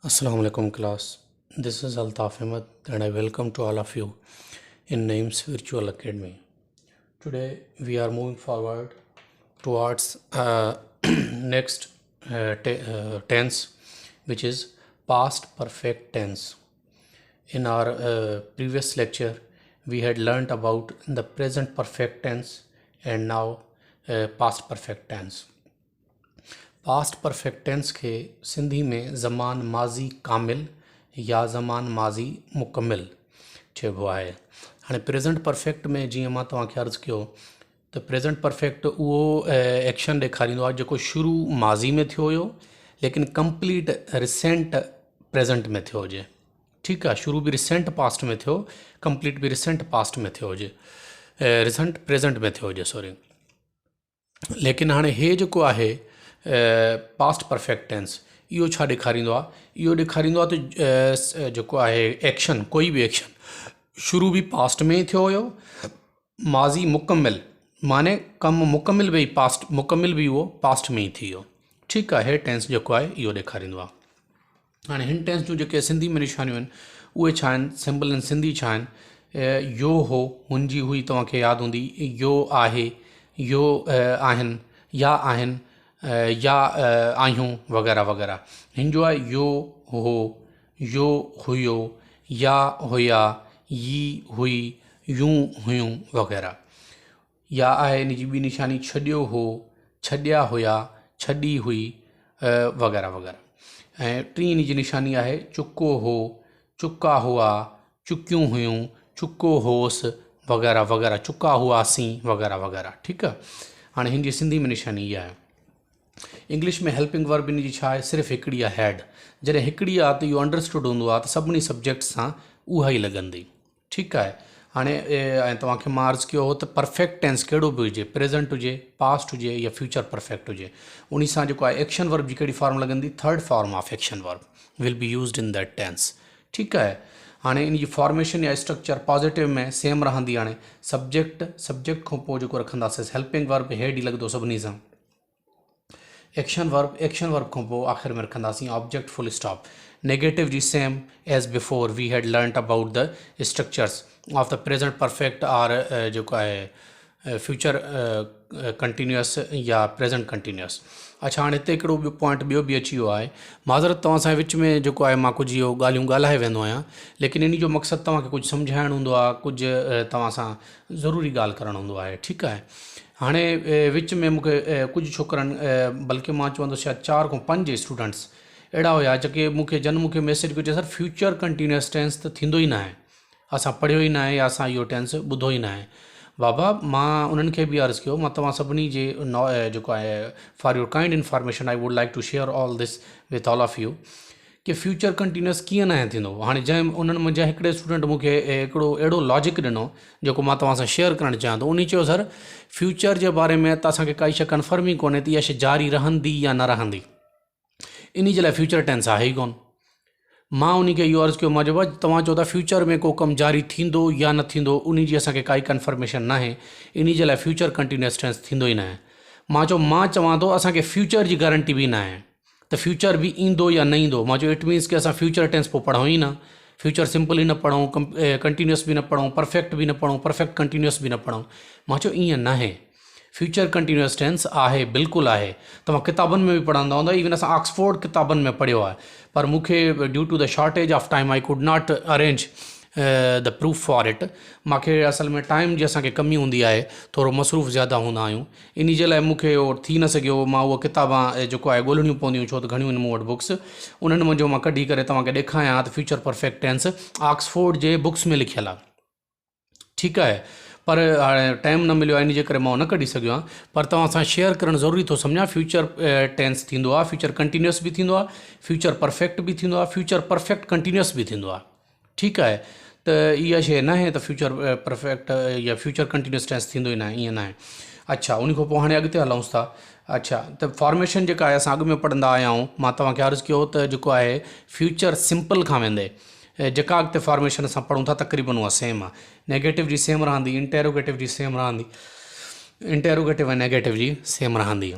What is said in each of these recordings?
Assalamu alaikum class. This is Altaf Ahmed and I welcome to all of you in Names Virtual Academy. Today we are moving forward towards next tense, which is past perfect tense. In our previous lecture we had learnt about the present perfect tense and now past perfect tense. Past perfect tense के सिंधी में ज़मान माज़ी कामिल या ज़मान माज़ी मुकमिल चइबो आहे। हाणे present perfect में जीअं मां तव्हांखे अर्ज़ु कयो त प्रेजेंट परफेक्ट उहो एक्शन ॾेखारींदो आहे जेको शुरू माज़ी में थियो हुयो लेकिन कंप्लीट रिसेंट प्रेजेंट में थियो हुजे। ठीकु आहे, शुरू बि रिसेंट पास्ट में थियो, कंप्लीट बि रिसेंट पास्ट में थियो हुजे, रिसेंट प्रेजेंट में थियो हुजे सॉरी। लेकिन हाणे हे जेको आहे पास्ट परफेक्ट टेंस इहो छा ॾेखारींदो आहे? इहो ॾेखारींदो आहे त जेको आहे एक्शन, कोई बि एक्शन शुरू बि पास्ट में ई थियो हुयो, माज़ी मुकमिल माने कमु मुकमिल बि पास्ट मुकमिल बि उहो पास्ट में ई थी वियो। ठीकु आहे, हे टेंस जेको आहे इहो ॾेखारींदो आहे। हाणे हिन टेंस जूं जेके सिंधी में निशानियूं आहिनि उहे छा आहिनि, सिंपल इन सिंधी छा आहिनि? यो हो, हुनजी हुई तव्हांखे यादि हूंदी, यो आहे, यो आहिनि, या आहिनि, या आहियूं वग़ैरह वग़ैरह। हिन जो आहे यो हो, यो हुयो, या हुया, यी हुई, यूं हुयूं वग़ैरह। या आहे हिन जी ॿी निशानी छॾियो हो, छॾिया हुया, छॾी हुई वग़ैरह वग़ैरह। ऐं टी हिन जी निशानी आहे चुको हो, चुका हुआ, चुकियूं हुयूं, चुको होसि वग़ैरह वग़ैरह, चुका हुआसीं वग़ैरह वग़ैरह। ठीकु आहे, हाणे हिन जी सिंधी में निशानी इहा आहे। इंग्लिश में हेल्पिंग वर्ब इन जी छा आहे? सिर्फ़ु हिकिड़ी आहे, हैड। जॾहिं हिकिड़ी आहे त इहो अंडरस्टूड हूंदो आहे त सभिनी सब्जेक्ट सां उहा ई लॻंदी। ठीकु आहे, हाणे ऐं तव्हांखे मां अर्ज़ु कयो हो त परफेक्ट टेंस कहिड़ो बि हुजे, प्रेजेंट हुजे, पास्ट हुजे या फ्यूचर परफेक्ट हुजे, उन सां जेको आहे एक्शन वर्ब जी कहिड़ी फॉर्म लॻंदी? Third form of action verb will be used in that tense. ठीकु आहे, हाणे इन जी फॉर्मेशन या स्ट्रक्चर पॉजिटिव में सेम रहंदी। हाणे सब्जेक्ट खां पोइ जेको रखंदासीं हेल्पिंग वर्ब, हेड ई लॻंदो सभिनी सां। एक्शन वर्ब खां पोइ आख़िर में रखंदासीं ऑब्जेक्ट फुल स्टॉप। नेगेटिव जी सेम एज बिफोर वी हैड learned about the structures of the present perfect और जेको आहे फ्यूचर कंटिन्यूअस या प्रेजेंट कंटिन्यूअस। अच्छा, हाणे हिते हिकिड़ो ॿियो पॉइंट ॿियो बि अची वियो आहे। माज़रत तव्हां सां विच में जेको आहे मां कुझु इहो ॻाल्हियूं ॻाल्हाए वेंदो आहियां, लेकिन इन जो मक़सदु तव्हांखे कुझु सम्झाइणु हूंदो आहे, कुझु तव्हां सां ज़रूरी ॻाल्हि करणु हूंदो आहे। ठीकु आहे, हाणे विच में मूंखे कुझु छोकिरनि, बल्कि मां चवंदुसि शायदि 4 खां 5 स्टूडेंट्स अहिड़ा हुया जेके मूंखे मैसेज कयो, सर फ्यूचर कंटिन्यूअस टेंस त थींदो ई न आहे, असां पढ़ियो ई न आहे या असां इहो टेंस ॿुधो ई न आहे। बाबा, मां उन्हनि खे बि अर्ज़ु कयो, मां तव्हां सभिनी जे जेको आहे for your kind information I would like to share all this with all of you कि फ्यूचर कंटिन्यूअस कीअं न थींदो। हाणे जंहिं उन्हनि मुंहिंजा हिकिड़े स्टूडेंट मूंखे हिकिड़ो अहिड़ो लॉजिक ॾिनो जेको मां तव्हां सां शेयर करणु चाहियां थो। उन चयो, सर फ्यूचर जे बारे में त असांखे काई शइ कन्फर्म ई कोन्हे त इहा शइ जारी रहंदी या न रहंदी, इन जे लाइ फ्यूचर टेंस आहे ई कोन। मां उन खे इहो अर्ज़ु कयो, मां चयो तव्हां चओ था फ्यूचर में को कमु जारी थींदो या न थींदो, उन जी असांखे काई कन्फर्मेशन न आहे, इन जे लाइ फ्यूचर कंटिन्यूअस टेंस थींदो ई न आहे। मां चवां थो असांखे फ्यूचर जी गारंटी बि न आहे त फ्यूचर बि ईंदो या न ईंदो। मां चयो इट मीन्स कि असां फ्यूचर टेंस पोइ पढ़ूं ई न, फ्यूचर सिंपल ई न पढ़ूं, कंटिन्यूअस बि न पढ़ूं, परफेक्ट बि न पढ़ूं, परफेक्ट कंटिन्यूअस बि न पढ़ूं। मां चयो ईअं न आहे, फ्यूचर कंटिन्यूअस टेंस आहे, बिल्कुलु आहे। तव्हां किताबनि में बि पढ़ंदा हूंदा, इवन असां ऑक्सफोर्ड किताबनि में पढ़ियो आहे, पर मूंखे due to the shortage of time I could not arrange the proof for it. मूंखे असल में टाइम जी असांखे कमी हूंदी आहे, थोरो मसरूफ़ ज़्यादा हूंदा आहियूं, इन जे लाइ मूंखे उहो थी न सघियो। मां उहा किताबां जेको आहे ॻोल्हणियूं पवंदियूं, छो त घणियूं आहिनि मूं वटि बुक्स, उन्हनि मुंहिंजो मां कढी करे तव्हांखे ॾेखारियां त फ्यूचर परफेक्ट टेंस ऑक्सफोर्ड जे बुक्स में लिखियलु आहे। ठीकु आहे, पर हाणे टाइम न मिलियो आहे, इन जे करे मां न कढी सघियो आहियां, पर तव्हां सां शेयर करणु ज़रूरी थो सम्झां। फ्यूचर टेंस थींदो आहे, फ्यूचर कंटिन्यूअस बि थींदो आहे, फ्यूचर परफेक्ट बि थींदो आहे, फ्यूचर परफेक्ट कंटिन्यूअस बि थींदो आहे। ठीकु आहे, त इहा शइ न आहे त फ्यूचर परफेक्ट या फ्यूचर कंटिन्यूअस टेंस थींदो ई न आहे, ईअं न आहे। अच्छा, उन खां पोइ हाणे अॻिते हलूंसि था। अच्छा, त फॉर्मेशन जेका आहे असां अॻु में पढ़ंदा आया आहियूं, मां तव्हांखे अर्ज़ु कयो त जेको आहे फ्यूचर सिंपल खां वेंदे जेका अॻिते फॉर्मेशन असां पढ़ूं था तक़रीबन उहा सेम आहे। नेगेटिव जी सेम रहंदी, इंटेरोगेटिव जी सेम रहंदी, इंटेरोगेटिव ऐं नेगेटिव जी सेम रहंदी।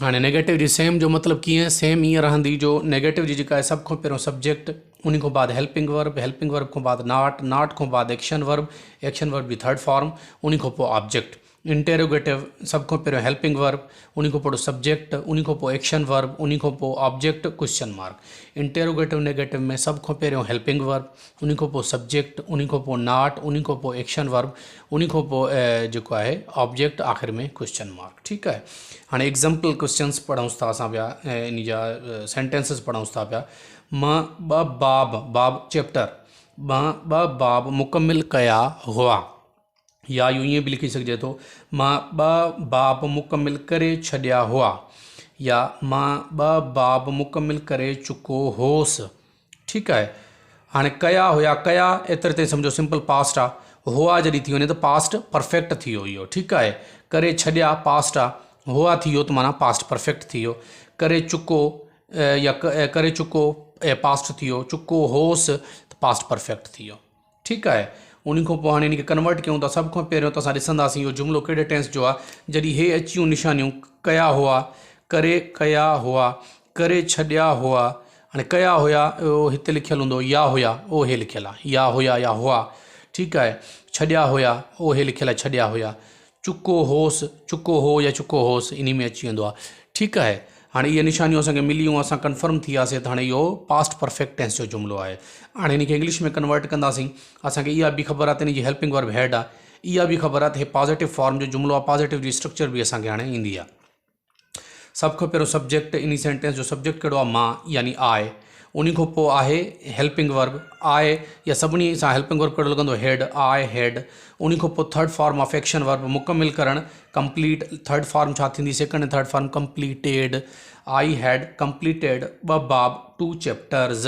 हाँ नेगेटिव जी सेम जो मतलब कीअं सेम ईअं रहंदी जो नेगेटिव जी जेका आहे सभ खां पहिरियों सब्जेक्ट, उन खां बाद हेल्पिंग वर्ब खां बाद नाट खां बाद एक्शन वर्ब जी थर्ड फॉर्म, उन खां पोइ ऑब्जेक्ट। इंटेरोगेटिव सभ खां पहिरियों हेल्पिंग वर्ब, उन खां पोइ सब्जेक्ट, उन खां पोइ एक्शन वर्ब, उन खां पोइ object question mark. Interrogative negative में सभ खां पहिरियों हेल्पिंग वर्ब, उन खां पोइ सब्जेक्ट, उन खां पोइ नाट, उन खां पोइ एक्शन वर्ब, उन खां पोइ जेको आहे ऑब्जेक्ट, आख़िर में क्वेश्चन मार्क। ठीकु आहे। हाणे एग्ज़ाम्पल क्वेश्चन्स पढ़ूंसि था असां पिया, इन जा सेंटेंसिस पढ़ूंसि था पिया। मां बाब चैप्टर, मां बाब मुकमिल कया हुआ, या यूं ईअं बि लिखी सघिजे थो मां बाब मुकमिल करे छॾिया हुआ, या मां बाब मुकमिल करे चुको होसि। ठीकु आहे। हाणे कया हुया, कया एतिरे ताईं सम्झो सिंपल पास्ट आहे, हुआ जॾहिं थी वञे त पास्ट परफेक्ट थी वियो इहो। ठीकु आहे। करे छॾिया पास्ट आहे, हुआ थी वियो त माना पास्ट परफेक्ट थी वियो। करे चुको या करे चुको पास्ट थी वियो, चुको होसि त पास्ट परफेक्ट थी वियो। ठीकु आहे। उन खां पोइ हाणे इनखे कन्वर्ट कयूं था। सभ खां पहिरियों त असां ॾिसंदासीं इहो जुमिलो कहिड़े टेंस जो आहे। जॾहिं हे अची वियूं निशानियूं, कया हुआ, करे कया हुआ, करे छॾिया हुआ। हाणे कया हुया उहो हिते लिखियलु हूंदो, या हुया उहो हे लिखियलु आहे, या हुया या हुआ। ठीकु आहे। छॾिया हुया उहो हे लिखियलु आहे, छॾिया हुया। चुको होसि, चुको हो या चुको होसि, इन में अची वेंदो आहे। ठीकु आहे। हाणे इहे निशानियूं असांखे मिलियूं, असां कंफर्म थी वियासीं त हाणे इहो पास्ट परफेक्ट टेंस जो जुमिलो आहे। हाणे इनखे इंग्लिश में कन्वर्ट कंदासीं। असांखे इहा बि ख़बर आहे त इनजी हेल्पिंग वर्ब हेड आहे, इहा बि ख़बर आहे त हे पॉजिटिव फॉर्म जो जुमिलो आहे, पॉजिटिव जी स्ट्रक्चर बि असांखे हाणे ईंदी आहे। सभ खां पहिरियों सब्जेक्ट, इन सेंटेंस जो सब्जेक्ट कहिड़ो आहे, मां यानी आए। उन खां पोइ आहे हेल्पिंग वर्ब, आए या सभिनी सां हेल्पिंग वर्ब कहिड़ो लॻंदो, हेड, आए हेड। उन खां पोइ third form of action verb, मुकमिल करणु, कंप्लीट। थर्ड फॉर्म छा थींदी, सेकंड ऐं third form completed. I had completed 2 बाब 2 चैप्टर्स।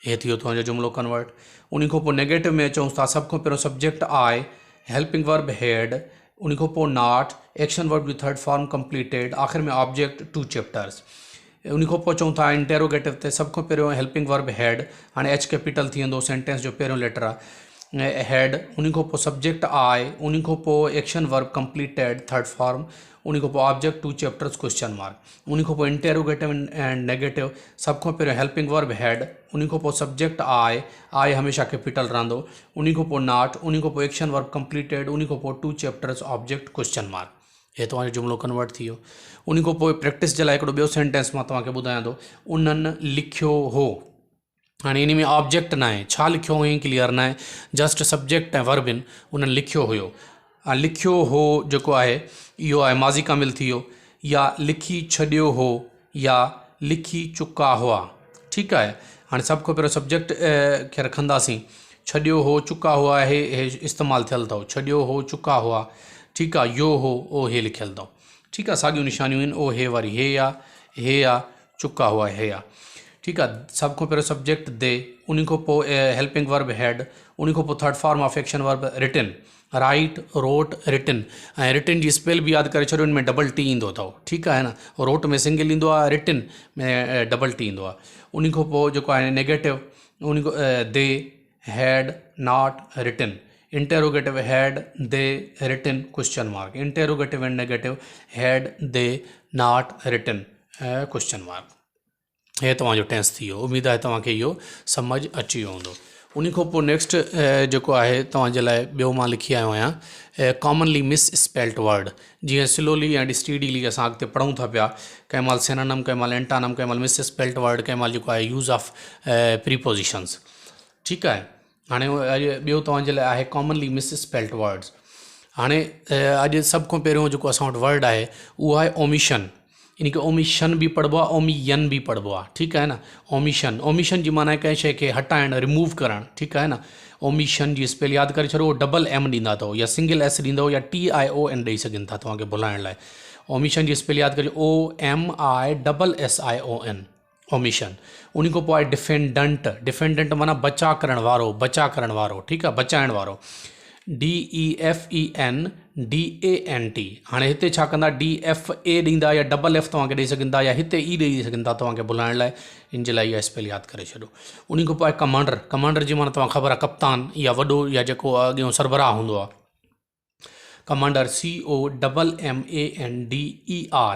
हे थी वियो तव्हांजो जुमिलो कन्वर्ट। उन खां पोइ नेगेटिव में अचूं था। सभ खां पहिरियों सब्जेक्ट आए, हेल्पिंग वर्ब हेड, उन खां पोइ नाट, एक्शन वर्ब जी थर्ड फॉर्म कंप्लीटेड, आख़िर में ऑब्जेक्ट 2 चैप्टर्स। उन खां पोइ अचूं था इंटेरोगेटिव ते। सभ खां पहिरियों हेल्पिंग वर्ब हेड, हाणे एच कैपिटल थी वेंदो, सेंटेंस जो पहिरियों लेटर आहे हेड। उन खां पोइ सब्जेक्ट आए, उन खां पोइ action verb completed third form, उन खां पोइ ऑब्जेक्ट 2 चैप्टर्स क्वेश्चन मार्क। उन खां पोइ इंटेरोगेटिव एंड नेगेटिव। सभ खां पहिरियों हेल्पिंग वर्ब हेड, उन खां पोइ सब्जेक्ट आए, आए हमेशह कैपिटल रहंदो। उन खां पोइ नाट, उन खां पोइ एक्शन वर्ब कंप्लीटेड, उन खां पोइ 2 चैप्टर्स ऑब्जेक्ट क्वेश्चन मार्क। हे तव्हांजो जुमिलो कन्वर्ट थी वियो। उन खां पोइ प्रैक्टिस जे लाइ हिकिड़ो ॿियो सेंटेंस मां तव्हांखे ॿुधायां थो। उन्हनि लिखियो हो। हाणे इन में ऑब्जेक्ट न आहे, छा लिखियो हुअईं क्लियर न आहे, जस्ट सब्जेक्ट ऐं वर्ब आहिनि। उन्हनि लिखियो हुयो। लिखियो हो जेको आहे इहो आहे माज़ी कामिल थी वियो, या लिखी छॾियो हो, या लिखी चुका हुआ। ठीकु आहे। हाणे सभ खां पहिरियों सब्जेक्ट खे रखंदासीं। छॾियो हो, चुका हुआ, हे इस्तेमालु थियलु अथव। छॾियो हो, चुका हुआ। ठीकु आहे। यो हो ओ हे लिखियलु अथव। ठीकु आहे। साॻियूं निशानियूं आहिनि। ओ हे वारी हे आहे, हे आहे, चुका हुआ हे आहे। ठीकु आहे। सभ खां पहिरियों सब्जेक्ट दे, उन खां पोइ हेल्पिंग वर्ब हेड, उन खां पोइ third form of action verb written, write, wrote, written. ऐं रिटन जी स्पेल बि यादि करे छॾियो, हिन में डबल टी ईंदो अथव। ठीकु आहे न। रोट में सिंगल ईंदो आहे, रिटन में डबल टी ईंदो आहे। उन खां पोइ जेको आहे नेगेटिव, उन दे, हैड, not, written. Interrogative had, they, written, question mark. Interrogative and negative had, they, not, written, question mark. हे तव्हांजो टेंस थी वियो। उमेदु आहे तव्हांखे इहो सम्झ अची वियो हूंदो। उन खां पोइ नेक्स्ट जेको आहे तव्हांजे लाइ ॿियो मां लिखी आयो आहियां, कॉमनली मिस स्पेल्ड वर्ड। जीअं स्लोली ऐं स्टीडीली असां अॻिते पढ़ूं था पिया, कंहिं महिल सिनोनिम, कंहिं महिल एंटानिम, कंहिं महिल मिस स्पेल्ड वर्ड, कंहिं महिल जेको आहे यूज़ ऑफ प्रीपोजिशंस। ठीकु आहे। हाणे अॼु ॿियो तव्हांजे लाइ आहे कॉमनली मिस स्पेल्ड वर्ड्स। हाणे अॼु सभ खां पहिरियों जेको असां वटि वर्ड आहे उहो आहे ओमिशन। इनखे ओमिशन बि पढ़िबो आहे, ओमियन बि पढ़िबो आहे। ठीकु आहे न। ओमिशन, ओमिशन जी माना आहे कंहिं शइ खे हटाइणु, रिमूव करणु। ठीकु आहे न। ओमिशन जी स्पेल यादि करे छॾो, डबल एम ॾींदा अथव, या सिंगल एस ॾींदव, या TION ॾेई सघनि था तव्हांखे भुलाइण लाइ। ओमिशन जी स्पेल यादि कजो, OMISSION, ओमिशन। उन खां पोइ आहे डिफेंडेंट। डिफेंडेंट माना बचा करण वारो, बचा करण वारो। ठीकु आहे। बचाइण वारो, DEFENDANT। हाणे हिते छा कंदा, DFA ॾींदा, या डबल एफ तव्हांखे ॾेई सघनि था, या हिते ई ॾेई सघनि था तव्हांखे भुलाइण लाइ। इन जे लाइ इहा स्पेल यादि करे छॾो। उन खां पोइ आहे कमांडर। कमांडर जी माना तव्हांखे ख़बर आहे कप्तान, या वॾो, या जेको अॻियों सरबराह हूंदो आहे। कमांडर COMMANDER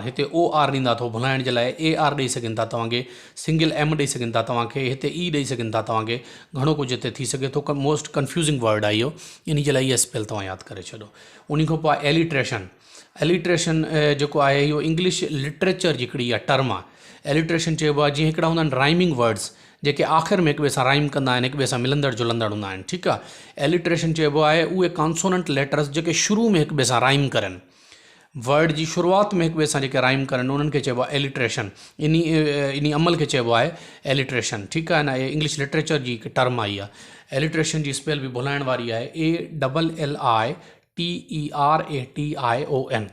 हिते OR ॾींदा अथव भुलाइण जे लाइ, AR ॾेई सघनि था तव्हांखे, सिंगल M ॾेई सघनि था तव्हांखे, हिते E ॾेई सघनि था तव्हांखे, घणो कुझु हिते थी सघे थो। मोस्ट कंफ्यूज़िंग वर्ड आहे इहो, इन जे लाइ इहा स्पेल तव्हां यादि करे छॾो। उन खां पोइ एलिट्रेशन। एलिट्रेशन जेको आहे इहो इंग्लिश लिटरेचर जी हिकिड़ी इहा टर्म आहे। एलिट्रेशन चइबो आहे जीअं हिकिड़ा हूंदा आहिनि राइमिंग वर्ड्स जेके आख़िर में हिक ॿिए सां राइम कंदा आहिनि, हिक ॿिए सां मिलंदड़ जुलंदड़ हूंदा आहिनि, ठीकु आहे। एलिट्रेशन चइबो आहे उहे कॉन्सोनेंट लेटर्स जेके शुरू में हिक ॿिए सां राइम करनि, वर्ड जी शुरूआति में हिक ॿिए सां जेके राइम करनि उन्हनि खे चइबो आहे एलिट्रेशन। इन अमल खे चइबो आहे एलिट्रेशन, ठीकु आहे न। इंग्लिश लिटरेचर जी हिकु टर्म आई आहे। एलिट्रेशन जी स्पेल बि भुलाइण वारी आहे, ALLITERATION।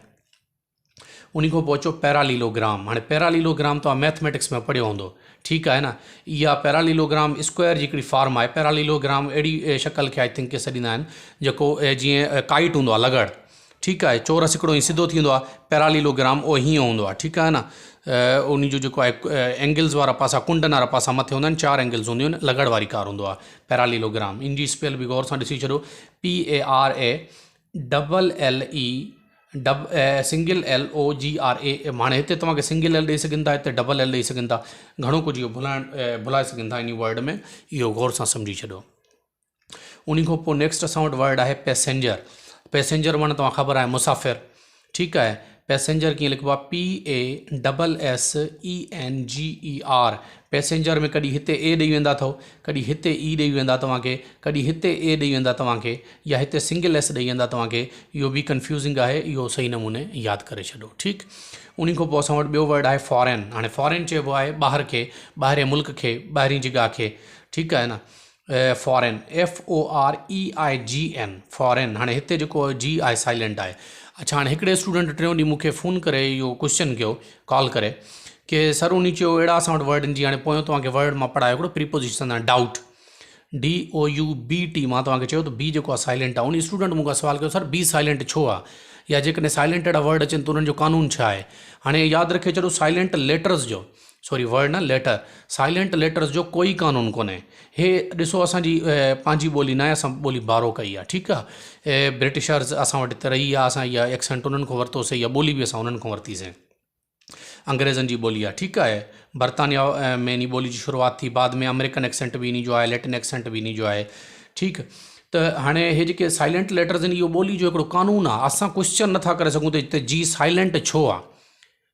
उन खां पोइ अचो पैरालीलोग्राम। हाणे पैरालीलोग्राम तव्हां मैथमेटिक्स में पढ़ियो हूंदो, ठीकु आहे न। इहा पैरालीलोग्राम स्क्वायर जी हिकिड़ी फॉर्म आहे। पैरालीलोग्राम अहिड़ी शक्ल खे आई थिंक के सॾींदा आहिनि जेको जीअं काइट हूंदो आहे लगड़, ठीकु आहे। चोरस हिकिड़ो ई सिधो थींदो आहे, पैरालीलोग्राम उहो हीअं हूंदो आहे, ठीकु आहे न। उन जो जेको आहे एंगल्स वारा पासा, कुंडन वारा पासा मथे हूंदा आहिनि, 4 एंगल्स हूंदियूं आहिनि, लगड़ वारी कार हूंदो आहे पैरालीलोग्राम। इन जी स्पेल बि गौर सां ॾिसी छॾो, PARALLE हाणे हिते तव्हांखे सिंगल L ॾेई सघनि था, हिते डबल L ॾेई सघनि था, घणो कुझु इहो भुलाए सघनि था इन वर्ड में, इहो गौर सां सम्झी छॾो। उन खां पोइ नेक्स्ट असां वटि वर्ड आहे पैसेंजर। पैसेंजर माना तव्हां ख़बर आहे मुसाफ़िर, ठीकु आहे। पैसेंजर कीअं लिखिबो आहे, PASSENGER। पैसेंजर में कॾहिं हिते A ॾेई वेंदा अथव, कॾहिं हिते E ॾेई वेंदा तव्हांखे, कॾहिं हिते A ॾेई वेंदा तव्हांखे, या हिते सिंगल S ॾेई वेंदा तव्हांखे। इहो बि कंफ्यूज़िंग आहे, इहो सही नमूने यादि करे छॾो, ठीकु। उन खां पोइ असां वटि ॿियो वर्ड आहे फॉरेन। हाणे फॉरेन चइबो आहे ॿाहिरि खे, ॿाहिरि मुल्क खे, ॿाहिरीं जॻह खे, ठीकु आहे न। Foreign FOREIGN foreign. हाणे हिते जेको G आहे साइलेंट आहे। अच्छा, हाणे हिकिड़े स्टूडेंट टियों ॾींहुं मूंखे फ़ोन करे इहो क्वेश्चन कयो, कॉल करे कि सर उन चयो अहिड़ा असां वटि वर्ड आहिनि जी, हाणे पोयों तव्हांखे वर्ड मां पढ़ायो हिकिड़ो प्रीपोजिशन आहे डाउट, DOUBT। मां तव्हांखे चयो त बी जेको आहे साइलेंट आहे। उन स्टूडेंट मूंखां सवाल कयो, सर बी साइलेंट छो आहे, या जेकॾहिं साइलेंट अहिड़ा वर्ड अचनि त उन्हनि जो कानून छा आहे। हाणे यादि रखे छॾो, साइलेंट लेटर्स जो, सॉरी वर्ड न लेटर, साइलेंट लेटर्स जो कोई कानून कोन्हे। हे ॾिसो असांजी पंहिंजी ॿोली न आहे, असां ॿोली बारो कई आहे, ठीकु आहे। ब्रिटिशर्स असां वटि हिते रही आहे, असां इहा एक्सेंट उन्हनि खां वरितोसीं, इहा ॿोली बि असां उन्हनि खां वरितीसीं, अंग्रेज़नि जी ॿोली आहे, ठीकु आहे। बर्तानिया में इन ॿोली जी शुरूआति थी, बाद में अमेरिकन एक्सेंट बि इन जो आहे, लैटिन एक्सेंट बि इन जो आहे, ठीकु। त हाणे हे जेके साइलेंट लेटर्स आहिनि, इहो ॿोली जो हिकिड़ो कानून आहे। असां क्वेश्चन नथा करे सघूं त हिते जी साइलेंट छो आहे,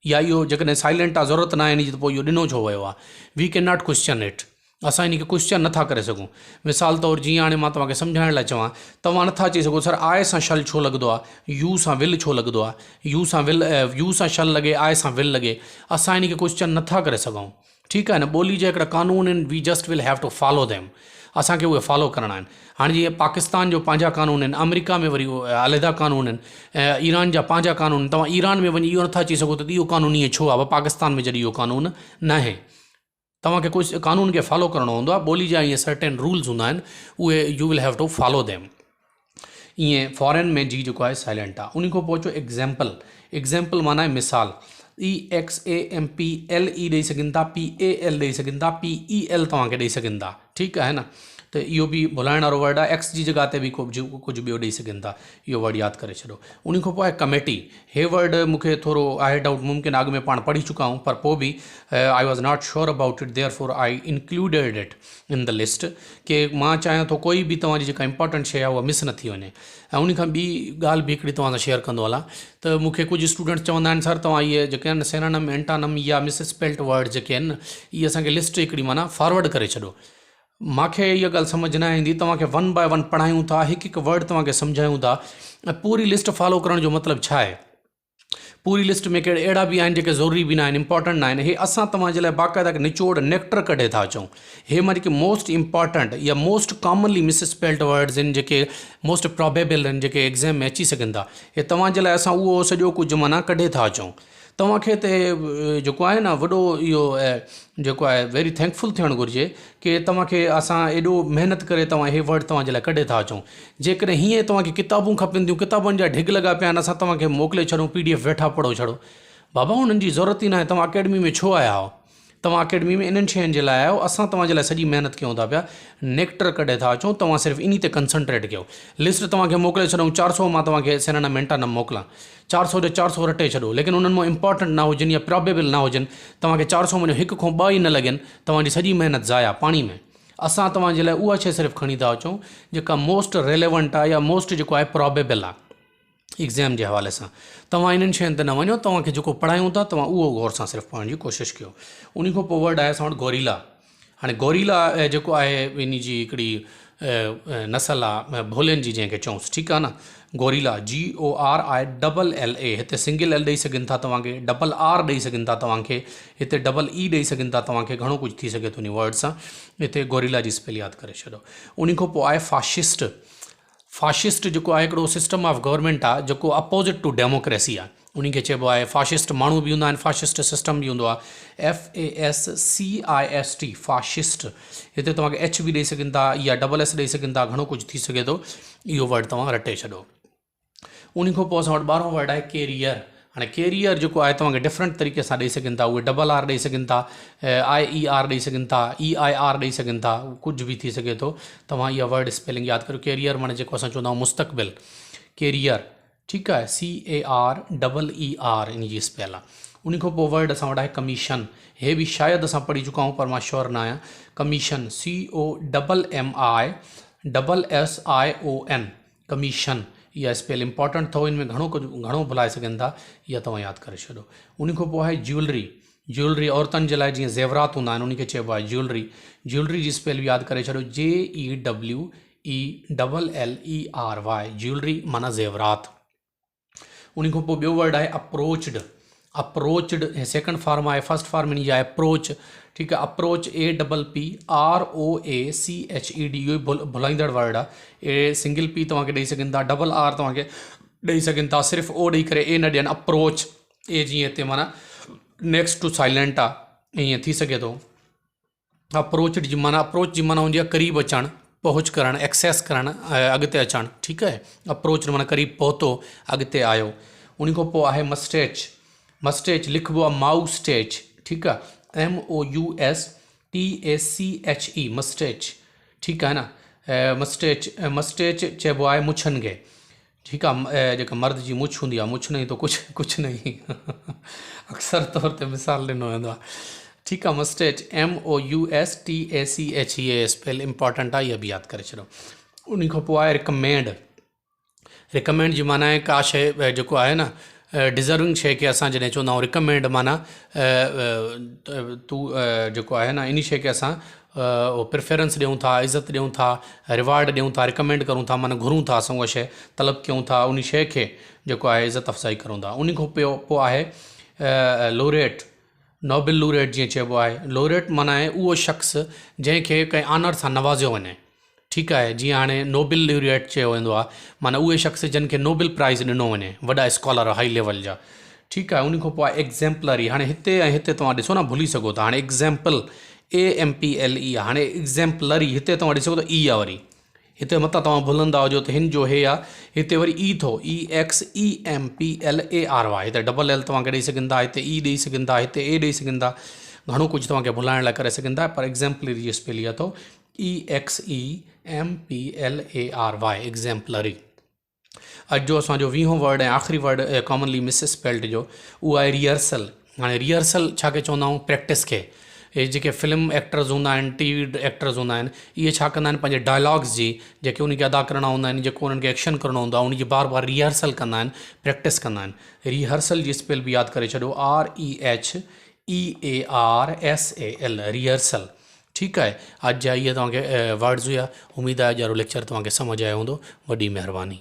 या इहो जेकॾहिं साइलेंट आहे ज़रूरत न आहे इन जी त पोइ इहो ॾिनो छो वियो आहे। We can not question it, असां इन खे क्वेश्चन नथा करे सघूं। मिसाल तौरु जीअं हाणे मां तव्हांखे सम्झाइण लाइ चवां, तव्हां नथा चई सघो सर आए सां शल छो लॻंदो आहे, यू सां विल छो लॻंदो आहे, यू सां शल लॻे, आए सां विल लॻे। असां इन खे क्वेश्चन नथा करे सघूं, ठीकु आहे न। ॿोली जा हिकिड़ा कानून आहिनि, we just will have to follow them, असांखे उहे फॉलो करणा आहिनि। हाणे जीअं पाकिस्तान जो पंहिंजा कानून आहिनि, अमेरिका में वरी अलहदा कानून आहिनि, ईरान जा पंहिंजा कानून आहिनि। तव्हां ईरान में वञी इहो नथा चई सघो त इहो कानून ईअं छो आहे, पाकिस्तान में जॾहिं इहो कानून न आहे। तव्हांखे कुझु कानून खे फॉलो करिणो हूंदो आहे, ॿोली जा ईअं सर्टेन रूल्स हूंदा आहिनि, उहे you will have to follow them. ईअं फॉरेन में जी जेको आहे साइलेंट आहे। उन खां पोइ अचो एग्ज़ाम्पल। एग्ज़ाम्पल माना आहे मिसाल, EXAMPLE ॾेई सघनि था, PAL ॾेई सघनि था, PEL तव्हांखे ॾेई सघनि था, ठीकु आहे न। त इहो बि भुलाइण वारो वर्ड आहे। एक्स जी जॻह ते बि कुझु ॿियो ॾेई सघनि था, इहो वर्ड यादि करे छॾो। उन खां पोइ आहे कमेटी। हे वर्ड मूंखे थोरो आहे डाउट, मुमकिन अॻु में पाण पढ़ी चुका आहियूं, पर पोइ बि I was not sure about it, therefore I included it in the list, कि मां चाहियां थो कोई बि तव्हांजी जेका इंपॉर्टेंट शइ आहे उहा मिस न थी वञे। ऐं उन खां ॿी ॻाल्हि बि हिकिड़ी तव्हां सां शेयर कंदो हलां, त मूंखे कुझु स्टूडेंट्स चवंदा आहिनि सर तव्हां इहे जेके आहिनि सिनोनिम, एंटोनिम या मिसस्पेल्ड वर्ड जेके आहिनि, इहे असांखे लिस्ट हिकिड़ी माना फॉरवर्ड करे छॾो। मूंखे इहा ॻाल्हि सम्झ न ईंदी, तव्हांखे 1 बाय 1 पढ़ायूं था, हिकु हिकु वर्ड तव्हांखे सम्झायूं था, ऐं पूरी लिस्ट फॉलो करण जो मतिलबु छा आहे। पूरी लिस्ट में कहिड़े अहिड़ा बि आहिनि जेके ज़रूरी बि न आहिनि, इंपॉर्टेंट न आहिनि। हे असां तव्हांजे लाइ बाक़ाइदा निचोड़ नेक्टर कढे था अचूं। हे मां जेके मोस्ट इंपॉर्टेंट या मोस्ट कॉमनली मिसस्पेल्ड वर्ड्स आहिनि, जेके मोस्ट प्रोबेबल आहिनि, जेके एग्ज़ाम में अची सघनि था, हे तव्हांजे लाइ असां उहो सॼो कुझु माना कढे था अचूं। तव्हांखे हिते जेको आहे न वॾो इहो जेको आहे वेरी थैंकफुल थियणु घुरिजे कि तव्हांखे असां एॾो महिनत करे तव्हां हे वर्ड तव्हांजे लाइ कढे था अचूं। जेकॾहिं हीअं तव्हांखे किताबूं खपनि थियूं, किताबुनि जा ढिग लॻा पिया आहिनि, असां तव्हांखे मोकिले छॾूं PDF वेठा पढ़ो छॾो, बाबा हुननि जी ज़रूरत ई न आहे। तव्हां अकेडमी में छो आया हो? तव्हां अकेडमी में इन्हनि शयुनि जे लाइ आहियो, असां तव्हांजे लाइ सॼी महिनत कयूं था पिया, नेक्टर कढे था अचूं, तव्हां सिर्फ़ु इन ते कंसंट्रेट कयो। लिस्ट तव्हांखे मोकिले छॾूं 400 मां तव्हांखे सेना मिंटा न मोकिलां, 400 जो 400 रटे छॾो, लेकिन उन्हनि मां इंपॉर्टेंट न हुजनि या प्रॉबेबल न हुजनि, तव्हांखे 400 में हिकु खां ॿ ई न लॻनि, तव्हांजी सॼी महिनत ज़ाया पाणी में। असां तव्हांजे लाइ उहा शइ सिर्फ़ु खणी था अचूं जेका मोस्ट रेलेवेंट आहे या मोस्ट जेको आहे प्रॉबेबल आहे एग्ज़ाम जे हवाले सां। तव्हां इन्हनि शयुनि ते न वञो, तव्हांखे जेको पढ़ायूं था तव्हां उहो गौर सां सिर्फ़ु पढ़ण जी कोशिशि कयो। उन खां पोइ वर्ड आहे असां वटि गोरीला। हाणे गोरीला जेको आहे इन जी हिकिड़ी नसल आहे भोलियुनि जी जंहिंखे चऊंसि, ठीकु आहे न। गोरीला GORILLA, हिते सिंगल एल ॾेई सघनि था तव्हांखे, डबल R ॾेई सघनि था तव्हांखे, हिते डबल E ॾेई सघनि था तव्हांखे, घणो कुझु थी सघे थो उन वर्ड सां। हिते गोरीला जी स्पेल यादि करे छॾो। उन खां पोइ आहे फाशिस्ट। फाशिस्ट जेको आहे हिकिड़ो सिस्टम ऑफ गवर्नमेंट आहे जेको अपोज़िट टू डेमोक्रेसी आहे, उन खे चइबो आहे फाशिस्ट। माण्हू बि हूंदा आहिनि, फाशिस्ट सिस्टम बि हूंदो आहे, FASCIST फाशिस्ट। हिते तव्हांखे H बि ॾेई सघनि था या डबल S ॾेई सघनि था, घणो कुझु थी सघे थो, इहो वर्ड तव्हां रटे छॾो। उन खां पोइ असां वटि 12हों वर्ड आहे कैरियर। हाणे कैरियर जेको आहे तव्हांखे डिफरेंट तरीक़े सां ॾेई सघनि था, उहे डबल R ॾेई सघनि था, IER ॾेई सघनि था, EIR ॾेई सघनि था, कुझु बि थी सघे थो। तव्हां इहा वर्ड स्पेलिंग यादि करो। कैरियर माने जेको असां चवंदा आहियूं मुस्तक़बिल, कैरियर, ठीकु आहे, CAREER इन जी स्पेल आहे। उन खां पोइ वर्ड असां वटि आहे कमीशन। हे बि शायदि असां पढ़ी चुका आहियूं पर मां श्योर न आहियां। Commission COMMISSION, commission. इहा स्पेल इंपॉर्टेंट अथव, इनमें घणो भुलाए सघनि था, इहा तव्हां यादि करे छॾो। उन खां पोइ आहे ज्वेलरी। ज्वेलरी औरतुनि जे लाइ जीअं ज़ेवरात हूंदा आहिनि, उनखे चइबो आहे ज्वेलरी। ज्वेलरी जी स्पेल बि यादि करे छॾो, JEWELLERY, ज्वेलरी माना ज़ेवरात। उन खां पोइ ॿियो वर्ड आहे अप्रोच्ड। अप्रोच्ड सेकंड फॉर्म आहे, फर्स्ट फॉर्म इन जी आहे अप्रोच, ठीकु आहे। अप्रोच APPROACHED, इहो ई भुलाईंदड़ वर्ड आहे। सिंगल P तव्हांखे ॾेई सघनि था, डबल R तव्हांखे ॾेई सघनि था, सिर्फ़ु O ॾेई करे A न ॾियनि। अप्रोच, ए जीअं हिते माना नेक्स्ट टू साइलेंट आहे, ईअं थी सघे थो। अप्रोच जी माना हूंदी आहे क़रीब अचणु, पहुच करणु, एक्सेस करणु, अॻिते अचणु, ठीकु आहे। अप्रोच माना क़रीब पहुतो, अॻिते आयो। उन खां पोइ आहे मस्टेच। मस्टेच लिखिबो आहे माउस्टेच, ठीकु आहे, MOUSTACHE, मस्टेच, ठीकु आहे न। मस्टेच चइबो आहे मुछनि खे, ठीकु आहे। जेका मर्द जी मुछ हूंदी आहे, मुछ नहीं तो कुझु नहीं अक्सर तौर ते मिसाल ॾिनो वेंदो आहे, ठीकु आहे। मस्टेच MOUSTACHE स्पेल इंपॉर्टेंट आहे, इहा बि यादि करे छॾो। उन खां पोइ आहे रिकमेंड। रिकमेंड जी माना आहे का शइ जेको आहे न डिज़र्विंग शइ खे असां जॾहिं चवंदा आहियूं रिकमेंड, माना तूं जेको आहे न इन शइ खे असां प्रिफरेंस ॾियूं था, इज़त ॾियूं था, रिवार्ड ॾियूं था, रिकमेंड करूं था, माना घुरूं था असां उहा शइ, तलब कयूं था, उन शइ खे जेको आहे इज़त अफ़ज़ाई करूं था। उन खां पोइ आहे लोरेट। नोबल लोरेट जीअं चइबो आहे। लोरेट माना आहे उहो शख़्स जंहिंखे कंहिं ऑनर सां नवाज़ियो वञे, ठीकु आहे। जीअं हाणे नोबल लोरेट चयो वेंदो आहे, माना उहे शख़्स जिन खे नोबल प्राइज़ ॾिनो वञे, वॾा स्कॉलर हाई लेवल जा, ठीकु आहे। उन खां पोइ आहे एग्ज़ैम्पलरी। हाणे हिते तव्हां ॾिसो न, भुली सघो था। हाणे एग्ज़ैम्पल AMPLE, हाणे एग्ज़ैम्पलरी हिते तव्हां ॾिसो त E आहे वरी, हिते मथां तव्हां भुलंदा हुजो त हिन जो हे आहे, हिते वरी E थो, EXEMPLARY, हिते डबल L तव्हांखे ॾेई सघनि था, हिते E ॾेई सघनि था, हिते A ॾेई सघनि था, घणो कुझु तव्हांखे भुलाइण लाइ करे सघनि था, पर एग्ज़ैम्पलरी जी स्पेल इहा अथव EXEMPLARY, एग्ज़ैम्पलरी। अॼु जो असांजो 20हों वर्ड ऐं आख़िरी वर्ड कॉमनली मिस स्पेल्ड जो, उहो आहे रिहर्सल। हाणे रिहर्सल छा खे चवंदा आहियूं, प्रैक्टिस खे। हे जेके फिल्म एक्टर्स हूंदा आहिनि, TV एक्टर्स हूंदा आहिनि, इहे छा कंदा आहिनि, पंहिंजे डायलॉग्स जी जेके उनखे अदा करणा हूंदा आहिनि, जेको उन्हनि खे एक्शन करणो हूंदो आहे, उनजी बार बार रिहर्सल कंदा आहिनि, प्रैक्टिस कंदा आहिनि। रिहर्सल जी स्पेल बि यादि करे छॾो, REHEARSAL, रिहर्सल, ठीकु आहे। अॼु जा इहे तव्हांखे वर्ड्स हुया। उमेदु आहे अॼु वारो लेक्चर तव्हांखे सम्झ आयो हूंदो। वॾी महिरबानी।